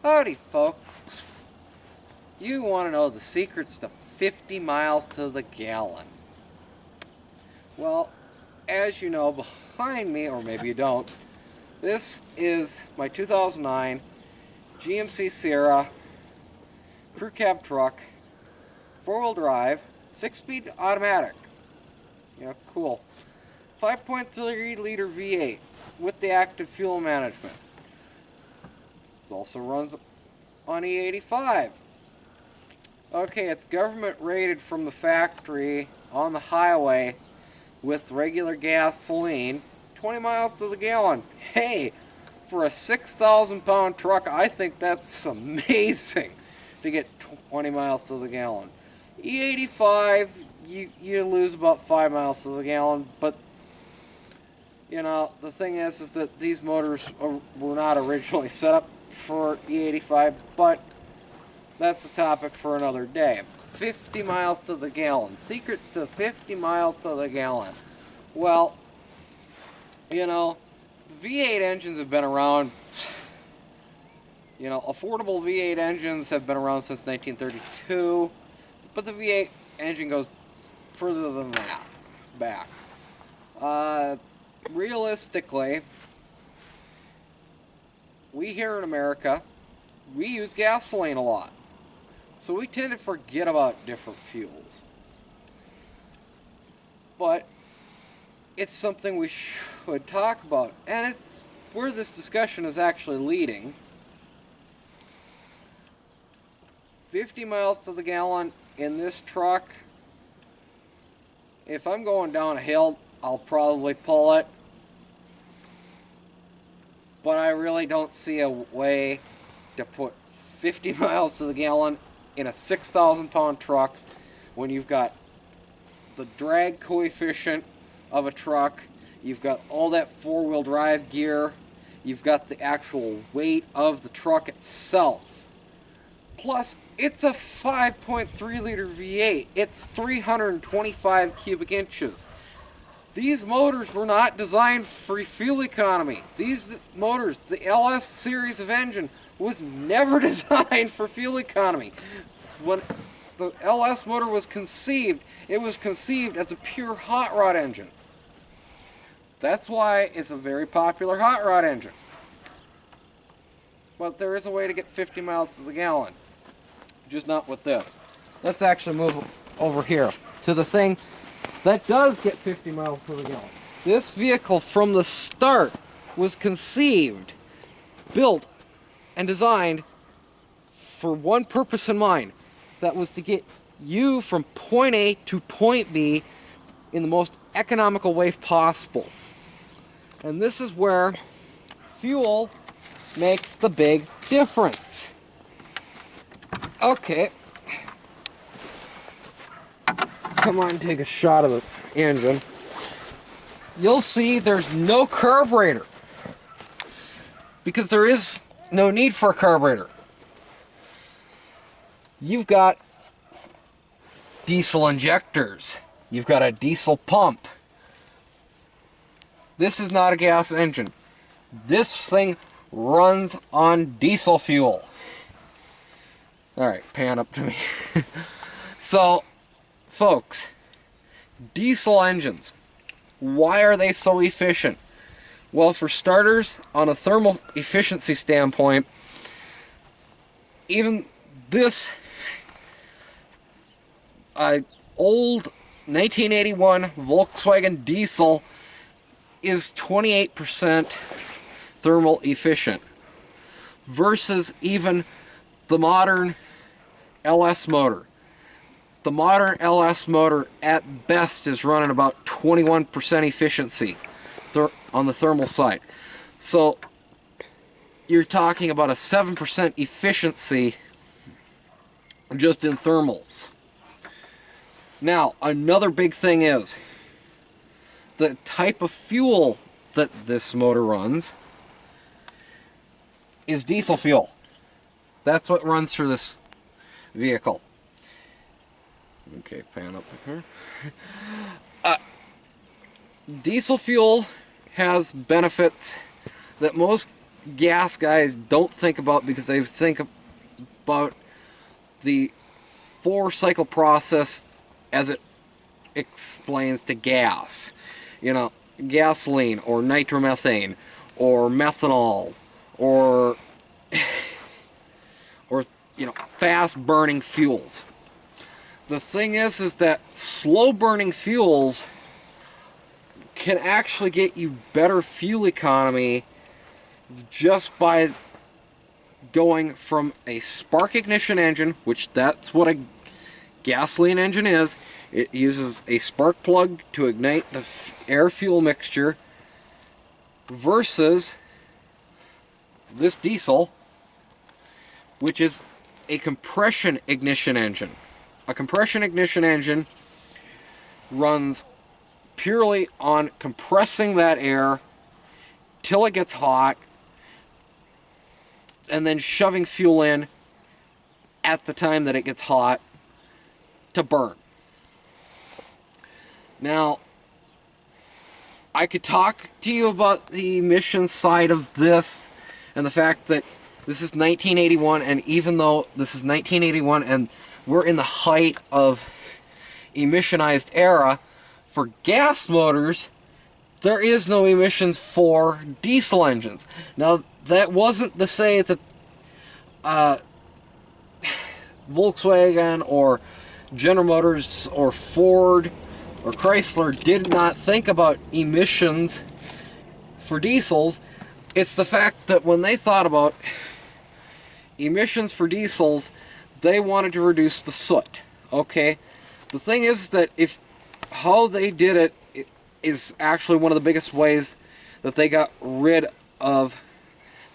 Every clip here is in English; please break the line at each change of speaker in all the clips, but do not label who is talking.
Howdy, folks. You want to know the secrets to 50 miles to the gallon. Well, as you know, behind me, or maybe you don't, this is my 2009 GMC Sierra crew cab truck, 4-wheel drive, 6-speed automatic. Cool. 5.3 liter V8 with the active fuel management. It also runs on E85. Okay, it's government rated from the factory on the highway with regular gasoline, 20 miles to the gallon. Hey, for a 6,000 pound truck, I think that's amazing to get 20 miles to the gallon. E85, you lose about 5 miles to the gallon, but the thing is that these motors were not originally set up for E85, but that's a topic for another day. 50 miles to the gallon. Secret to 50 miles to the gallon. Well, V8 engines have been around. Affordable V8 engines have been around since 1932, but the V8 engine goes further than that back. Realistically, we here in America, we use gasoline a lot. So we tend to forget about different fuels. But it's something we should talk about. And it's where this discussion is actually leading. 50 miles to the gallon in this truck. If I'm going down a hill, I'll probably pull it. But I really don't see a way to put 50 miles to the gallon in a 6,000 pound truck when you've got the drag coefficient of a truck, you've got all that 4-wheel drive gear, you've got the actual weight of the truck itself. Plus, it's a 5.3 liter V8. It's 325 cubic inches. These motors were not designed for fuel economy. These motors, the LS series of engine, was never designed for fuel economy. When the LS motor was conceived, it was conceived as a pure hot rod engine. That's why it's a very popular hot rod engine. But there is a way to get 50 miles to the gallon. Just not with this. Let's actually move over here to the thing that does get 50 miles to the gallon. This vehicle from the start was conceived, built, and designed for one purpose in mind. That was to get you from point A to point B in the most economical way possible. And this is where fuel makes the big difference. Okay. Come on, take a shot of the engine. You'll see there's no carburetor, because there is no need for a carburetor. You've got diesel injectors. You've got a diesel pump. This is not a gas engine. This thing runs on diesel fuel. Alright, pan up to me. So, folks, diesel engines, why are they so efficient? Well, for starters, on a thermal efficiency standpoint, even this old 1981 Volkswagen diesel is 28% thermal efficient versus even the modern LS motor. The modern LS motor at best is running about 21% efficiency on the thermal side. So you're talking about a 7% efficiency just in thermals. Now, another big thing is the type of fuel that this motor runs is diesel fuel. That's what runs through this vehicle. Okay, pan up here. Diesel fuel has benefits that most gas guys don't think about, because they think about the 4-cycle process as it explains to gas. You know, gasoline or nitromethane or methanol or you know, fast burning fuels. The thing is that slow burning fuels can actually get you better fuel economy just by going from a spark ignition engine, which that's what a gasoline engine is. It uses a spark plug to ignite the air-fuel mixture, versus this diesel, which is a compression ignition engine. A compression ignition engine runs purely on compressing that air till it gets hot, and then shoving fuel in at the time that it gets hot to burn. Now, I could talk to you about the emissions side of this, and the fact that this is 1981, and even though this is 1981 and we're in the height of emissionized era, for gas motors, there is no emissions for diesel engines. Now, that wasn't to say that Volkswagen or General Motors or Ford or Chrysler did not think about emissions for diesels. It's the fact that when they thought about emissions for diesels, they wanted to reduce the soot. Okay? The thing is that how they did it is actually one of the biggest ways that they got rid of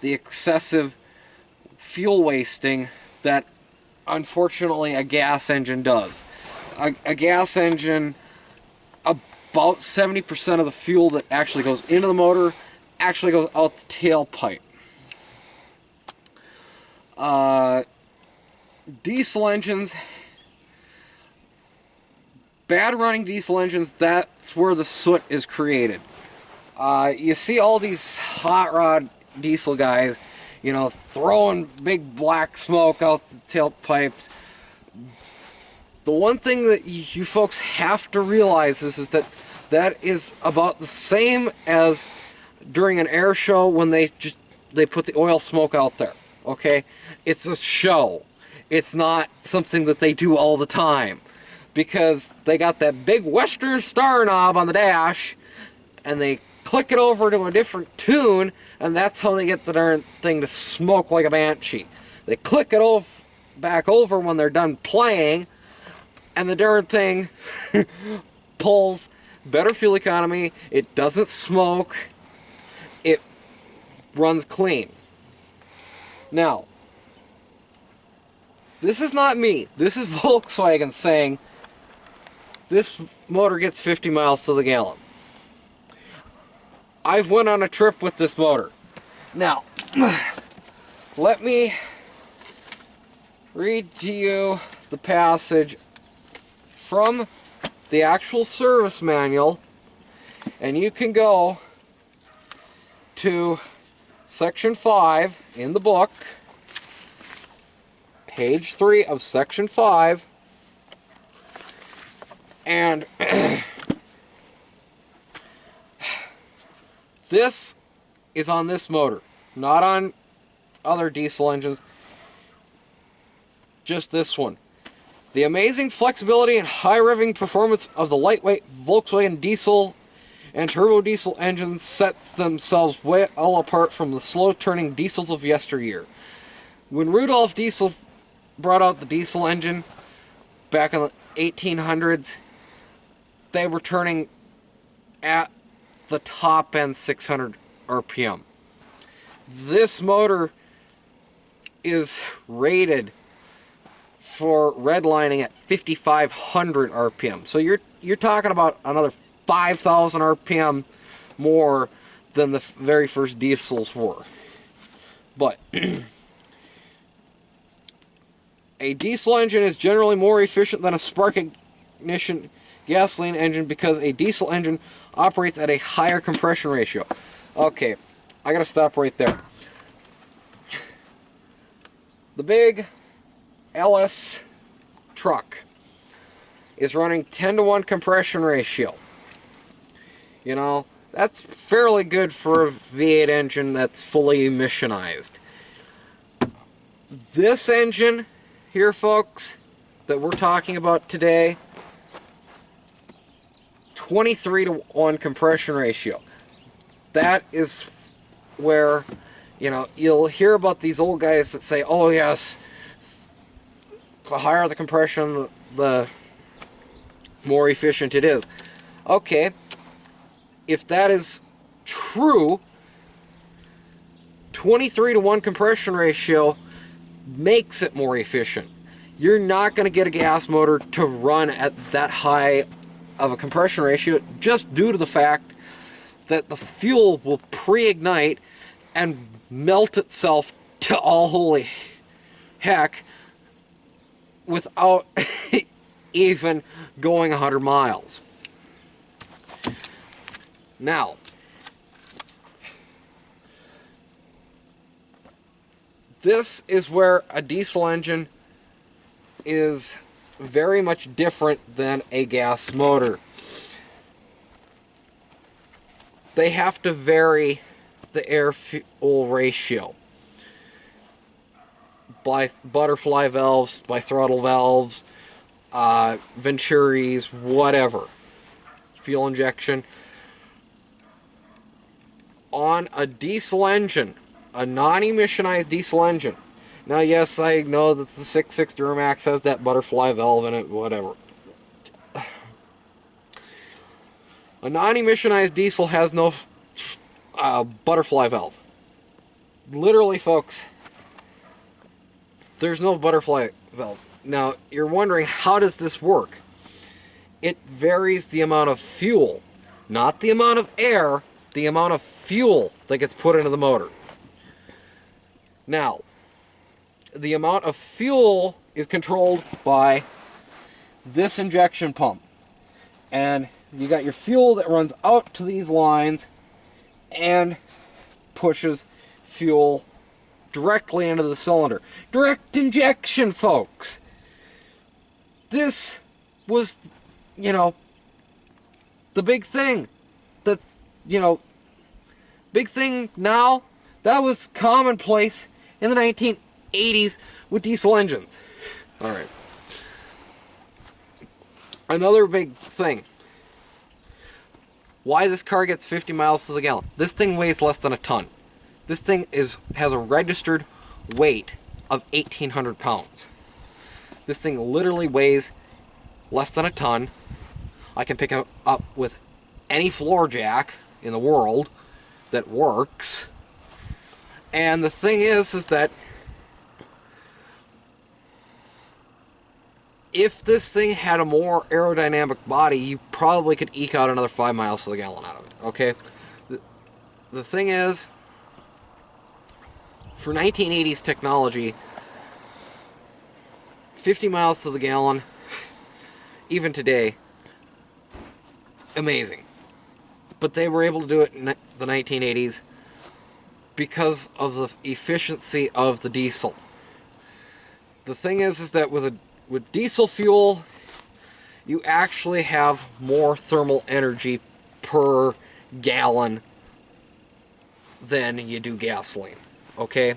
the excessive fuel wasting that unfortunately a gas engine does. A gas engine, about 70% of the fuel that actually goes into the motor actually goes out the tailpipe. Diesel engines, bad running diesel engines, that's where the soot is created. You see all these hot rod diesel guys, you know, throwing big black smoke out the tailpipes. The one thing that you folks have to realize is that that is about the same as during an air show when they put the oil smoke out there. Okay, it's a show. It's not something that they do all the time, because they got that big Western Star knob on the dash, and they click it over to a different tune, and that's how they get the darn thing to smoke like a banshee. They click it back over when they're done playing, and the darn thing pulls better fuel economy. It doesn't smoke. It runs clean. Now, this is not me. This is Volkswagen saying this motor gets 50 miles to the gallon. I've went on a trip with this motor. Now, let me read to you the passage from the actual service manual, and you can go to section 5 in the book, page 3 of section 5, and this is on this motor, not on other diesel engines, just this one. The amazing flexibility and high revving performance of the lightweight Volkswagen diesel and turbo diesel engines sets themselves well apart from the slow-turning diesels of yesteryear. When Rudolf Diesel brought out the diesel engine back in the 1800s, they were turning at the top end 600 RPM. This motor is rated for redlining at 5,500 RPM. So you're talking about another 5,000 RPM more than the very first diesels were. But a diesel engine is generally more efficient than a spark ignition gasoline engine because a diesel engine operates at a higher compression ratio. Okay, I gotta stop right there. the big LS truck is running 10-to-1 compression ratio. You know, that's fairly good for a V8 engine that's fully emissionized. This engine here, folks, that we're talking about today, 23-to-1 compression ratio. That is where, you know, you'll hear about these old guys that say, oh yes, the higher the compression, the more efficient it is. Okay, if that is true, 23-to-1 compression ratio makes it more efficient. You're not going to get a gas motor to run at that high of a compression ratio just due to the fact that the fuel will pre-ignite and melt itself to all holy heck without even going 100 miles. Now, this is where a diesel engine is very much different than a gas motor. They have to vary the air-fuel ratio by butterfly valves, by throttle valves, Venturis, whatever. Fuel injection. On a diesel engine, a non-emissionized diesel engine. Now, yes, I know that the 6.6 Duramax has that butterfly valve in it, whatever. A non-emissionized diesel has no butterfly valve. Literally, folks, there's no butterfly valve. Now, you're wondering, how does this work? It varies the amount of fuel, not the amount of air, the amount of fuel that gets put into the motor. Now, the amount of fuel is controlled by this injection pump. And you got your fuel that runs out to these lines and pushes fuel directly into the cylinder. Direct injection, folks. This was, you know, the big thing. That's, you know, big thing now. That was commonplace in the 1980s with diesel engines. Alright. Another big thing. Why this car gets 50 miles to the gallon. This thing weighs less than a ton. This thing has a registered weight of 1,800 pounds. This thing literally weighs less than a ton. I can pick it up with any floor jack in the world that works. And the thing is that if this thing had a more aerodynamic body, you probably could eke out another 5 miles to the gallon out of it, okay? The thing is, for 1980s technology, 50 miles to the gallon, even today, amazing. But they were able to do it in the 1980s because of the efficiency of the diesel. The thing is that with diesel fuel, you actually have more thermal energy per gallon than you do gasoline, okay?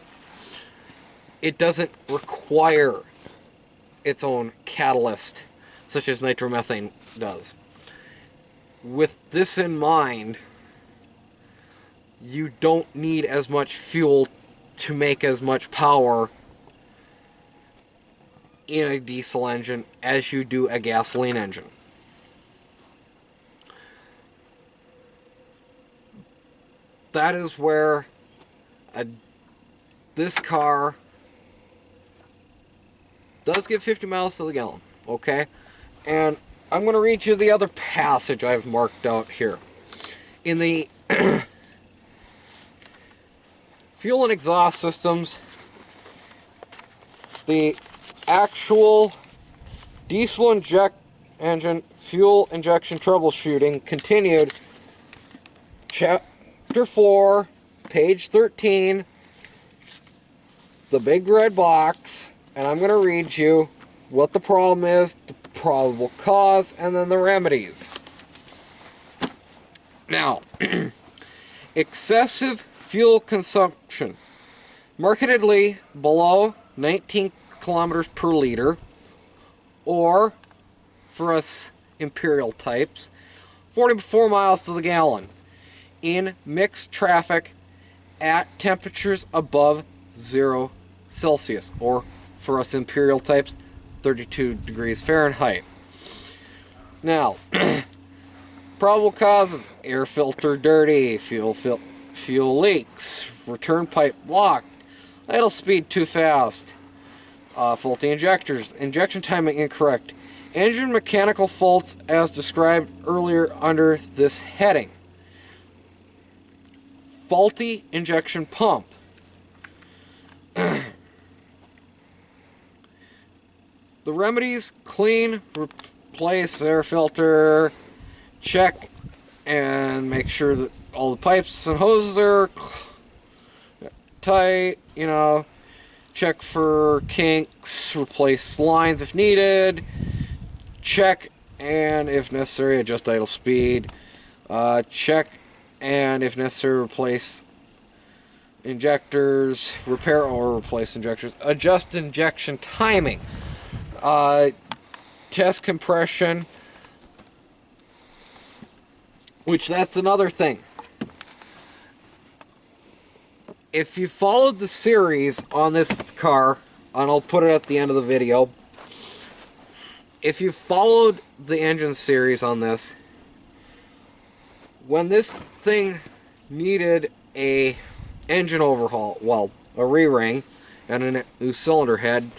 It doesn't require its own catalyst, such as nitromethane does. With this in mind, you don't need as much fuel to make as much power in a diesel engine as you do a gasoline engine. That is where this car does get 50 miles to the gallon, okay? And I'm going to read you the other passage I've marked out here. In the fuel and exhaust systems, the actual diesel engine fuel injection troubleshooting continued. Chapter 4, page 13, the big red box, and I'm going to read you what the problem is, the probable cause, and then the remedies. Now, excessive fuel consumption, markedly below 19 kilometers per liter, or for us imperial types, 44 miles to the gallon in mixed traffic at temperatures above 0 Celsius, or for us imperial types, 32 degrees Fahrenheit. Now, probable causes: air filter dirty, fuel leaks, return pipe blocked, idle speed too fast, faulty injectors, injection timing incorrect, engine mechanical faults as described earlier under this heading, faulty injection pump. The remedies: clean, replace air filter, check and make sure that all the pipes and hoses are tight, check for kinks, replace lines if needed, check and if necessary adjust idle speed, check and if necessary replace injectors, repair or replace injectors, adjust injection timing, test compression, which that's another thing. If you followed the series on this car, and I'll put it at the end of the video, if you followed the engine series on this, when this thing needed a engine overhaul, well, a re-ring and a new cylinder head,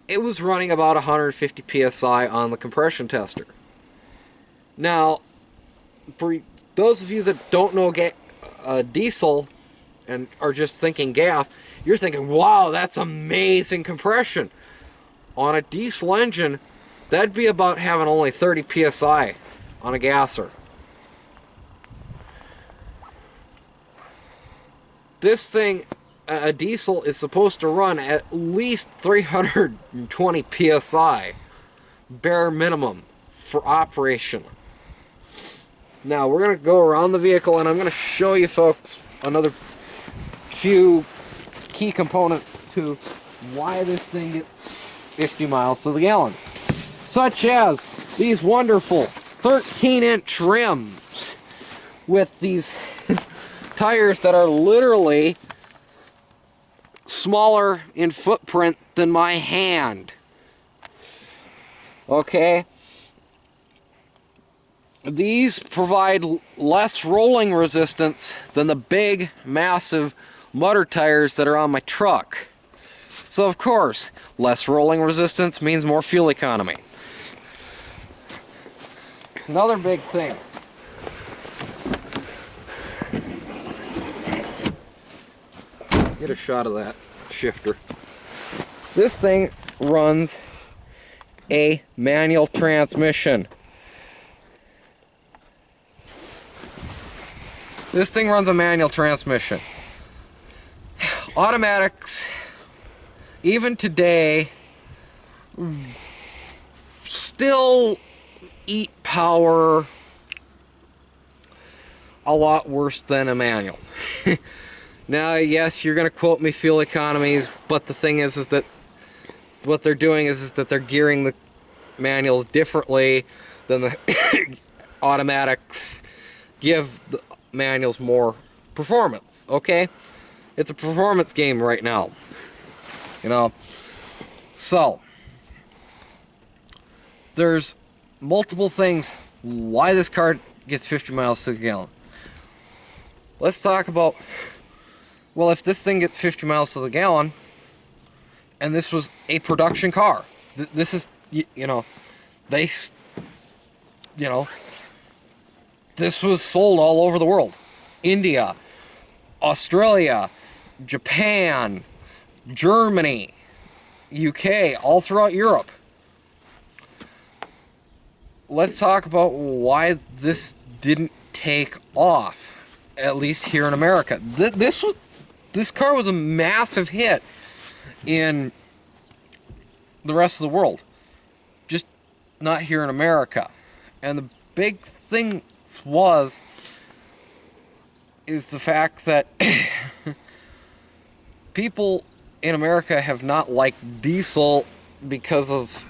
it was running about 150 psi on the compression tester. Now, for those of you that don't know diesel and are just thinking gas, you're thinking, wow, that's amazing compression. On a diesel engine, that'd be about having only 30 psi on a gasser. This thing, a diesel, is supposed to run at least 320 psi, bare minimum, for operation. Now, we're going to go around the vehicle, and I'm going to show you folks another few key components to why this thing gets 50 miles to the gallon. Such as these wonderful 13-inch rims with these tires that are literally smaller in footprint than my hand. Okay? These provide less rolling resistance than the big, massive mutter tires that are on my truck. So of course, less rolling resistance means more fuel economy. Another big thing. Get a shot of that shifter. This thing runs a manual transmission. This thing runs a manual transmission. Automatics, even today, still eat power a lot worse than a manual. Now, yes, you're going to quote me fuel economies, but the thing is that what they're doing is that they're gearing the manuals differently than the automatics give the manuals more performance, okay? It's a performance game right now, So, there's multiple things why this car gets 50 miles to the gallon. Let's talk about, well, if this thing gets 50 miles to the gallon, and this was a production car, this is, this was sold all over the world. India, Australia, Japan, Germany, UK, all throughout Europe. Let's talk about why this didn't take off, at least here in America. This this car was a massive hit in the rest of the world, just not here in America. And the big thing is the fact that people in America have not liked diesel because of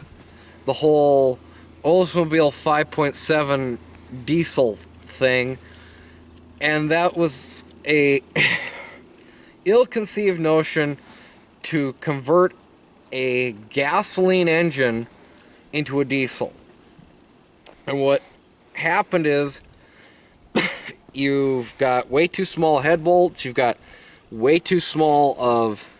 the whole Oldsmobile 5.7 diesel thing, and that was a ill-conceived notion to convert a gasoline engine into a diesel. And what happened is you've got way too small head bolts, you've got way too small of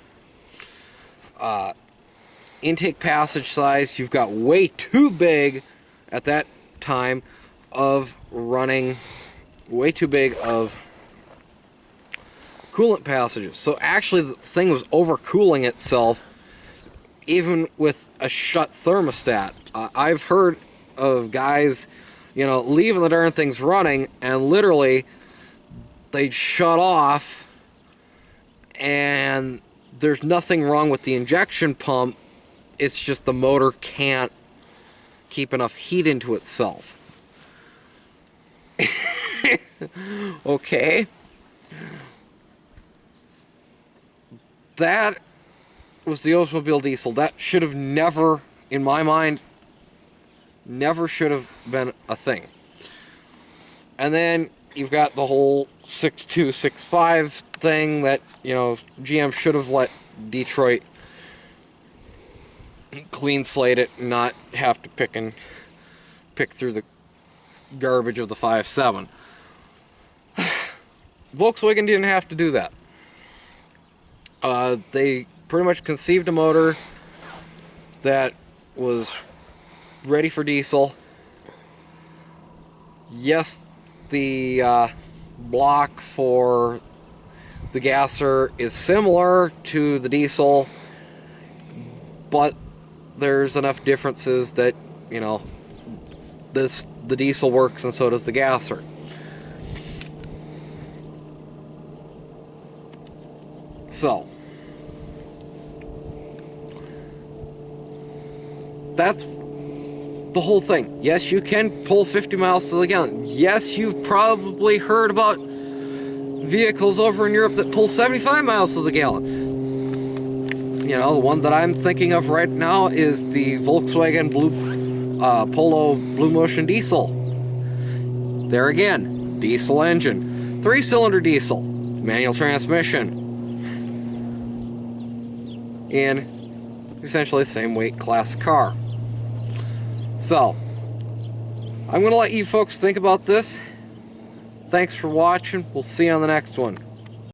intake passage size, you've got way too big at that time of running, way too big of coolant passages. So actually the thing was overcooling itself even with a shut thermostat. I've heard of guys, you know, leaving the darn things running and literally they'd shut off and there's nothing wrong with the injection pump. It's just the motor can't keep enough heat into itself. Okay. That was the Oldsmobile diesel. That should have never, in my mind, never should have been a thing. And then you've got the whole 6.2, 6.5 thing that, you know, GM should have let Detroit clean slate it and not have to pick through the garbage of the 5.7. Volkswagen didn't have to do that. They pretty much conceived a motor that was ready for diesel. Yes, the block for the gasser is similar to the diesel, but there's enough differences that, you know, the diesel works and so does the gasser. So that's the whole thing. Yes, you can pull 50 miles to the gallon. Yes, you've probably heard about vehicles over in Europe that pull 75 miles to the gallon. You know, the one that I'm thinking of right now is the Volkswagen Polo Blue Motion Diesel. There again, diesel engine, 3-cylinder diesel, manual transmission, in essentially the same weight class car. So, I'm going to let you folks think about this. Thanks for watching. We'll see you on the next one.